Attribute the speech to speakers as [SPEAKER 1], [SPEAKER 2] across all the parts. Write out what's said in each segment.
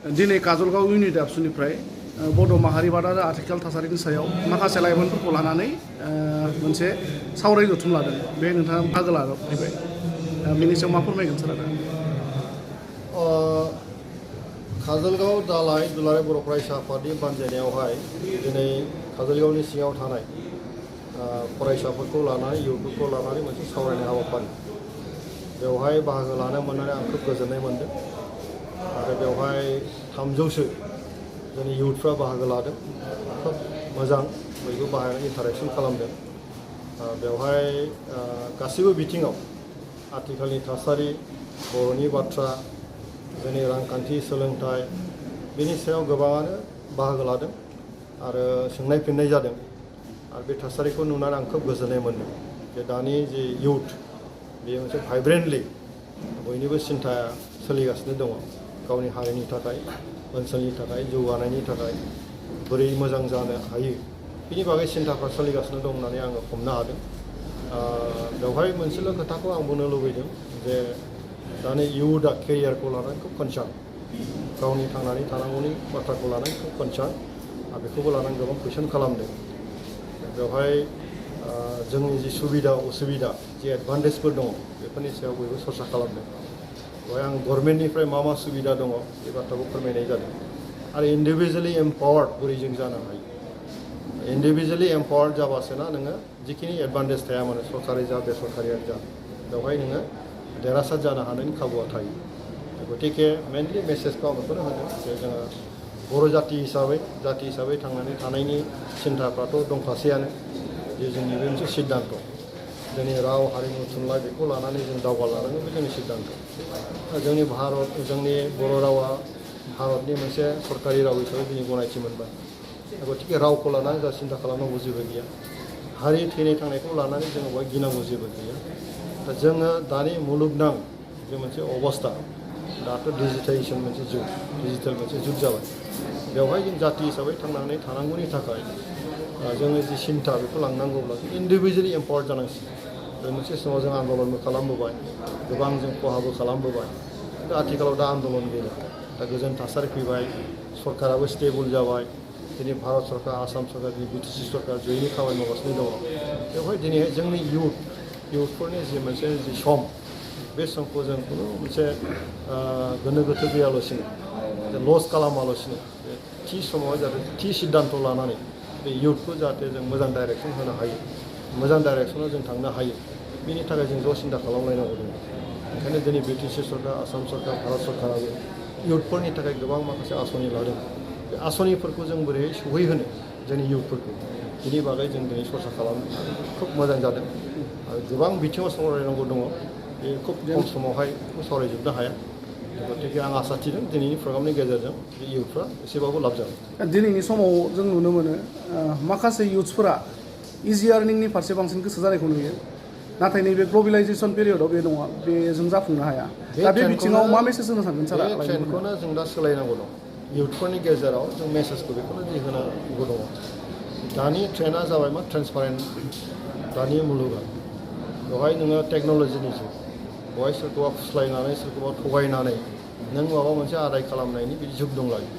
[SPEAKER 1] दिनै काजलगाव इउनिट एबसुनिफ्राय बड' माहारिबाद आरो आथिखाल थासारिनि सायाव माखासे लाइमोनफोरखौ लानानै मोनसे सावराय जथुम लादों। बे नोंथाङा बाहागो लाफैबाय। बेनि सायाव मा फोरमायगोन सार?
[SPEAKER 2] काजलगाव दालाइ दुलाराय बर' फरायसा आफादनि बानजायनायावहाय दिनै काजलगावनि सिङाव थानाय फरायसाफोरखौ लानानै इयुथफोरखौ लानानै मोनसे सावरायनाय हाबाफारि बेवहाय बाहागो लानो मोननानै आं खोब गोजोननाय मोनदों आरो बेवहाय 300सो जोंनि इयुथफ्रा बाहागो लादों। खोब मोजां, बयबो बाहागो इन्टारेक्सन खालामदों। बेवहाय गासैबो बिथिङाव आथिखालनि थासारि, बर'नि बाथ्रा, जोंनि रांखान्थि, सोलोंथाइ बेनि सायाव गोबाङानो बाहागो लादों आरो सोंनाय फिन्नाय जादों। आरो बे थासारिखौ नुनानै आं खोब गोजोननाय मोनदों जे दानि जे इयुथ बेयो मोनसे भाइब्रेन्टलि बयनिबो सिन्थाया सोलिगासिनो दङ। गावनि हारिनि थाखाय, ओनसोलनि थाखाय, जौगानायनि थाखाय बोरै मोजां जानो हायो बिनि बागै सिन्थाफ्रा सोलिगासिनो दं होननानै आङो हमनो हादों। बेवहाय मोनसेल' खोथाखौ आं बुंनो लुबैदों जे दानि इयुथआ केरियारखौ लानानै खोब कनसार्न, गावनि थांनानै थानांगौनि बाथ्राखौ लानानै खोब कनसार्न आरो बेखौबो लानानै गोबां कुइसन खालामदों। बेवहाय जोंनि जि सुबिदा असुबिदा जि एडभान्टेजफोर दङ बेफोरनि सायाव बयबो सरसा खालामदों। बेवहाय आं गभर्नमेन्टनिफ्राय मा मा सुबिदा दङ बे बाथ्राखौ फोरमायनाय जादों आरो इन्डिभिजुवेलि एम्पावार्ड बोरै जों जानो हायो। इन्डिभिजुवेलि एम्पावार्ड जाबासो ना नोङो जिखिनि एडभान्टेज थाया मानो, सरकारि जा बेसरकारियानो जा, बेवहाय नोङो देरहासार जानो हानायनि खाबुआ थायो। गतिके मेनलि मेसेजखौ आं बेखौनो होदों जे जोङो बर' जाथि हिसाबै थांनानै थानायनि सिन्थाफ्राथ' दंखासैयानो। जे जोंनि बे मोनसे सिद्धान्त, जोंनि राव हारिमु थुनलाइ बेखौ लानानै जों दावगालांनांगौ बे जोंनि सिद्धान्त। जोंनि बर' रावा भारतनि मोनसे सरकारि राव हिसाबै दिनै गनायथि मोनबाय। गतिके रावखौ लानानै जों सिन्था खालामनांगौ जेबो गैया। हारि थैनाय थांनायखौ लानानै जोङो बेवहाय गिनांगौ जेबो गैया। दा जोङो दानि मुलुगनां जे मोनसे अबस्था, दाथ' डिजिटेलाइजेसन मोनसे जुग, डिजिटेल मोनसे जुग जाबाय। बेवहाय जों जाथि हिसाबै थांनानै थानांगौनि थाखाय जोङो जि सिन्था बेखौ लांनांगौब्ला इन्डिभिजुवेलि एम्पावार्ड जानांसिगोन। बे मोनसे समाव जों आन्दलनबो खालामबोबाय, गोबां जों खहाबो खालामबोबाय। खिन्थु आथिखालाव दा आन्दलन गैला, दा गोजोन थासारि फैबाय, सरकाराबो स्टेबल जाबाय। दिनै भारत सरकार, आसाम सरकार, बिटिसि सरकार जयैनो खामानि मावगासिनो दङ। बेवहाय दिनैहाय जोंनि इयुथफोरनि जि मोनसे जि सम, बे समखौ जों खुनु मोनसे गोनो गोथो गैयालासिनो, लस खालामालासिनो बे थि समावहाय जाहाथे थि सिद्धान्त लानानै बे इयुथखौ जाहाथे जों मोजां डाइरेक्सन होनो हायो, मोजां डाइरेक्सनाव जों थांनो हायो, बिनि थाखाय जों ज' सिन्था खालामलायनांगौ दङ। ओंखायनो दिनै बिटिसि सरकार, आसाम सरकार, भारत सरकाराबो इयुथफोरनि थाखाय गोबां माखासे आसनि लादों। बे आसनिफोरखौ जों बोरैहाय सहैहोनो जोंनि इयुथफोरखौ, बिनि बागै जों दिनै सरसा खालामनो खोब मोजां जादों। आरो गोबां बिथिङाव सावरायनांगौ दङ, बे खोब खम समावहाय सावरायजोबनो हाया। गतिके आं आसा थिदों दिनैनि प्रग्रामनि गेजेरजों इयुथफ्रा एसेबाबो लाब जागोन।
[SPEAKER 1] दिनैनि समाव जों नुनो मोनो माखासे इयुथ्सफोरा इजि आर्निंनि फारसे बांसिन गोसो जानायखौ नुयो। नाथाय नैबे ग्लबेलाइजेसन पिरियडआव बे नङा, बेजों जाफुंनो हाया। दा बे बिथिङाव मा मेसेज होनो सानगोन सारा?
[SPEAKER 2] बे ट्रेन्डखौनो जों दा सोलायनांगौ दं। इयुथफोरनि गेजेराव जों मेसेजखौ बेखौनो होनांगौ दङ। दानि ट्रेन्डआ जाबाय मा ट्रेन्सपारेन्ट। दानि मुलुगा बेवहाय नोङो टेक्न'लजिनि जुग, बेवहाय सोरखौबा फुस्लायनानै सोरखौबा थगायनानै नों माबा मोनसे आदाय खालामनायनि बिदि जुग दंलायो।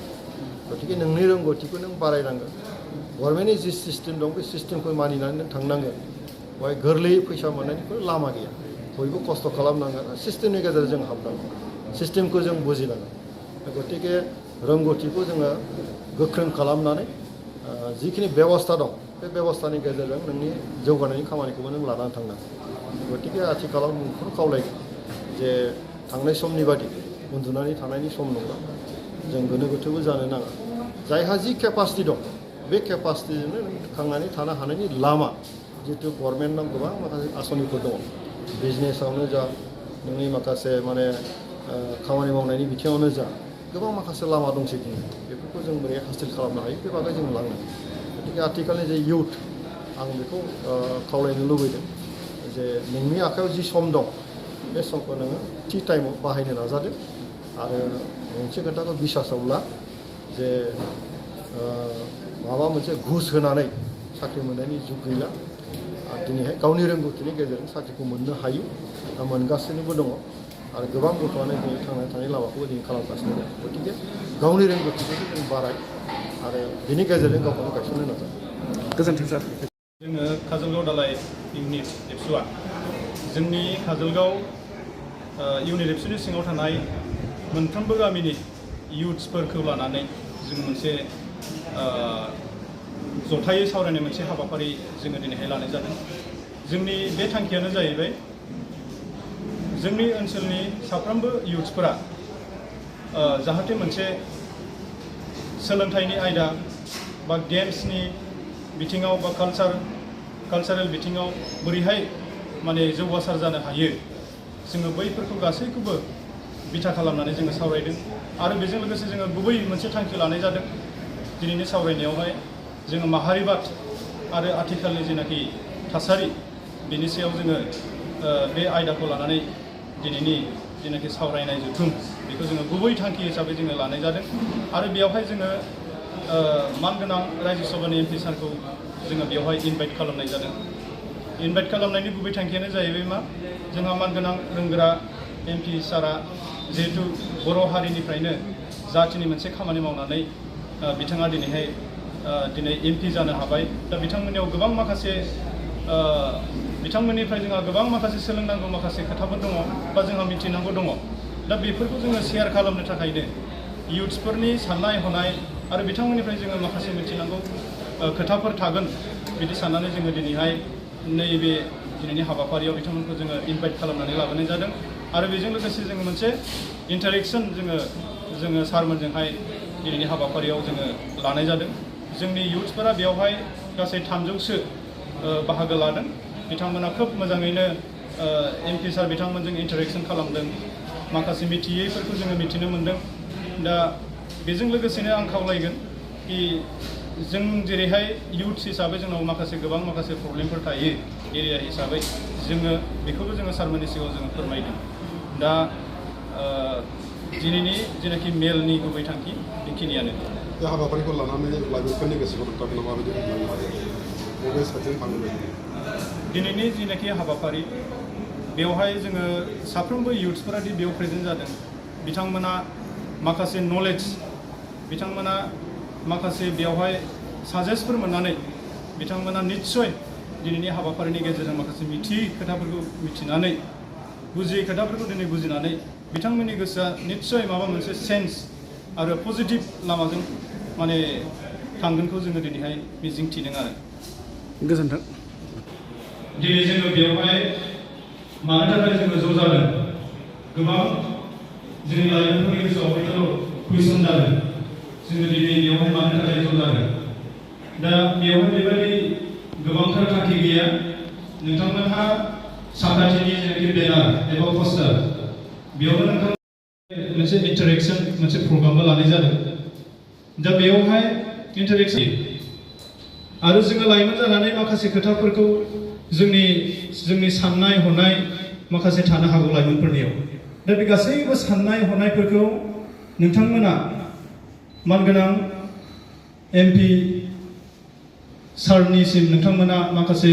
[SPEAKER 2] गतिके नोंनि रोंगौथिखौ नों बारायनांगोन। गभर्नमेन्टनि जि सिस्टेम दं बे सिस्टेमखौ मानिनानै नों थांनांगोन। बेवहाय गोरलैयै फैसा मोननायनि लामा गैया। बयबो खस्थ' खालामनांगोन, सिस्टेमनि गेजेरजों जों हाबनांगोन, सिस्टेमखौ जों बुजिनांगोन। गतिके रोंगौथिखौ जोङो गोख्रों खालामनानै जिखिनि बेबस्था दं बे बेबस्थानि गेजेरजों नोंनि जौगानायनि खामानिखौबो नों लानानै थांनांगोन। गतिके आथिखालाव नोंखौनो खावलायगोन जे थांनाय समनि बादि उन्दुनानै थानायनि सम नंला, जों गोनो गोथोबो जानो नाङा। जायहा जि केपासिटि दं बे केपासिटिजोंनो नों थांनानै थानो हानायनि लामा, जिहेतु गभर्नमेन्टनाव गोबां माखासे आसनिफोर दङ, बिजनेसावनो जा, नोंनि माखासे खामानि मावनायनि बिथिङावनो जा, गोबां माखासे लामा दंसै दिनै। बेफोरखौ जों बोरै हासिल खालामनो हायो बे बागै जों लांनांगोन। गतिके आथिखालनि जे इयुथ, आं बेखौ खावलायनो लुबैदों जे नोंनि आखायाव जि सम दं बे समखौ नोङो थि टाइमाव बाहायनो नाजादो। आरो मोनसे खोथाखौ बिसासाव ला जे माबा मोनसे घुस होनानै साख्रि मोननायनि जुग गैला। आरो दिनैहाय गावनि रोंगौथिनि गेजेरजों साख्रिखौ मोननो हायो, मोनगासिनोबो दङ। आरो गोबां गथ'आनो दिनै थांनानै थानायनि लामाखौबो दिनै खालामगासिनो दं। गतिके गावनि रोंगौथिखौ जों बाराय आरो बिनि गेजेरजों गावखौनो गायसननो नाजा।
[SPEAKER 1] गोजोन्थों सार।
[SPEAKER 3] जोङो काजलगाव दालाइ इउनिट एबसुआ जोंनि काजलगाव इउनिट एबसुनि सिङाव थानाय मोनफ्रोमबो गामिनि इयुथ्सफोरखौ लानानै जों मोनसे जथायै सावरायनाय मोनसे हाबाफारि जोङो दिनैहाय लानाय जादों। जोंनि बे थांखियानो जाहैबाय जोंनि ओनसोलनि साफ्रोमबो इयुथ्सफोरा जाहाथे मोनसे सोलोंथाइनि आयदा बा गेम्सनि बिथिङाव बा कालचारेल बिथिङाव बोरैहाय माने जौगासार जानो हायो, जोङो बैफोरखौ गासैखौबो बिथा खालामनानै जोङो सावरायदों। आरो बेजों लोगोसे जोङो गुबै मोनसे थांखि लानाय जादों दिनैनि सावरायनायावहाय जोङो माहारिबाद आरो आथिखालनि जेनाखि थासारि बेनि सायाव जोङो बे आयदाखौ लानानै दिनैनि जेनाखि सावरायनाय जथुम बेखौ जोङो गुबै थांखि हिसाबै जोङो लानाय जादों। आरो बेयावहाय जोङो मानगोनां रायजो सभानि एमपि सारखौ जोङो बेवहाय इनभाइट खालामनाय जादों। इनभाइट खालामनायनि गुबै थांखियानो जाहैबाय मा, जोंहा मानगोनां रोंगोरा एमपि सारा जिहेतु बर' हारिनिफ्रायनो जाथिनि मोनसे खामानि मावनानै बिथाङा दिनै एमपि जानो हाबाय। दा बिथांमोननियाव गोबां माखासे बिथांमोननिफ्राय जोंहा गोबां माखासे सोलोंनांगौ माखासे खोथाफोर दङ बा जोंहा मिथिनांगौ दङ। दा बेफोरखौ जोङो शेयार खालामनो थाखायनो इयुथ्सफोरनि साननाय हनाय आरो बिथांमोननिफ्राय जोङो माखासे मिथिनांगौ खोथाफोर थागोन बिदि साननानै जोङो दिनैहाय नैबे दिनैनि हाबाफारियाव बिथांमोनखौ जोङो इनभाइट खालामनानै लाबोनाय जादों। आरो बेजों लोगोसे जोङो मोनसे इन्टारेक्सन जोङो सारमोनजोंहाय दिनैनि हाबाफारियाव जोङो लानाय जादों। जोंनि इयुथ्सफोरा बेवहाय गासै 300सो बाहागो लादों। बिथांमोना खोब मोजाङैनो एमपि सार बिथांमोनजों इन्टारेक्सन खालामदों, माखासे मिथियैफोरखौ जोङो मिथिनो मोनदों। दा बेजों लोगोसेनो आं खावलायगोन कि जों जेरैहाय इयुथ्स हिसाबै जोंनाव गोबां माखासे प्रब्लेमफोर थायो एरिया हिसाबै, जोङो बेखौबो जोङो सारमोननि सिगाङाव जोङो फोरमायदों। दा दिनैनि जेनाखि मेलनि गुबै थांखि बेखिनियानो।
[SPEAKER 4] बे हाबाफारिखौ लानानै लाइमोनफोरनि गोसोखौ नोंथांमोना माबायदि हमदांनो हायो, बबे साइडजों थांनो लुबैयो?
[SPEAKER 3] दिनैनि जेनाखि हाबाफारि बेवहाय जोङो साफ्रोमबो इयुथ्सफोरा दि बेयाव प्रेजेन्ट जादों, बिथांमोना माखासे नलेज, बिथांमोना माखासे बेवहाय साजेस्टफोर मोननानै बिथांमोना निस्सय दिनैनि हाबाफारिनि गेजेरजों माखासे मिथियै खोथाफोरखौ मिथिनानै, बुजियै खोथाफोरखौ दिनै बुजिनानै बिथांमोननि गोसोआ निस्सय माबा मोनसे सेन्स आरो पजिटिभ लामाजों माने थांगोनखौ जोङो दिनैहाय मिजिंथिदों आरो।
[SPEAKER 1] गोजोन्थों।
[SPEAKER 3] दिनै जोङो बेवहाय मानो थाखाय जोङो ज' जादों, गोबां जोंनि लाइमोनफोरनि गोसोआव हयथ' कुइसन जादों, जोङो दिनै बेवहाय मानो थाखाय ज' जादों। दा बेवहाय बेबायदि गोबांथार थांखि गैया। नोंथांमोनहा साखाथिनि जेनाखि बेनार एबा पस्टार, बेयावनो नोंथां मोनसे इन्टारेक्सन मोनसे प्रग्रामबो लानाय जादों। दा बेवहाय इन्टारेक्सन आरो जोङो लाइमोन जानानै माखासे खोथाफोरखौ जोंनि साननाय हनाय माखासे थानो हागौ लाइमोनफोरनियाव। दा बे गासैबो साननाय हनायफोरखौ नोंथांमोना मानगोनां एमपि सारनिसिम नोंथांमोना माखासे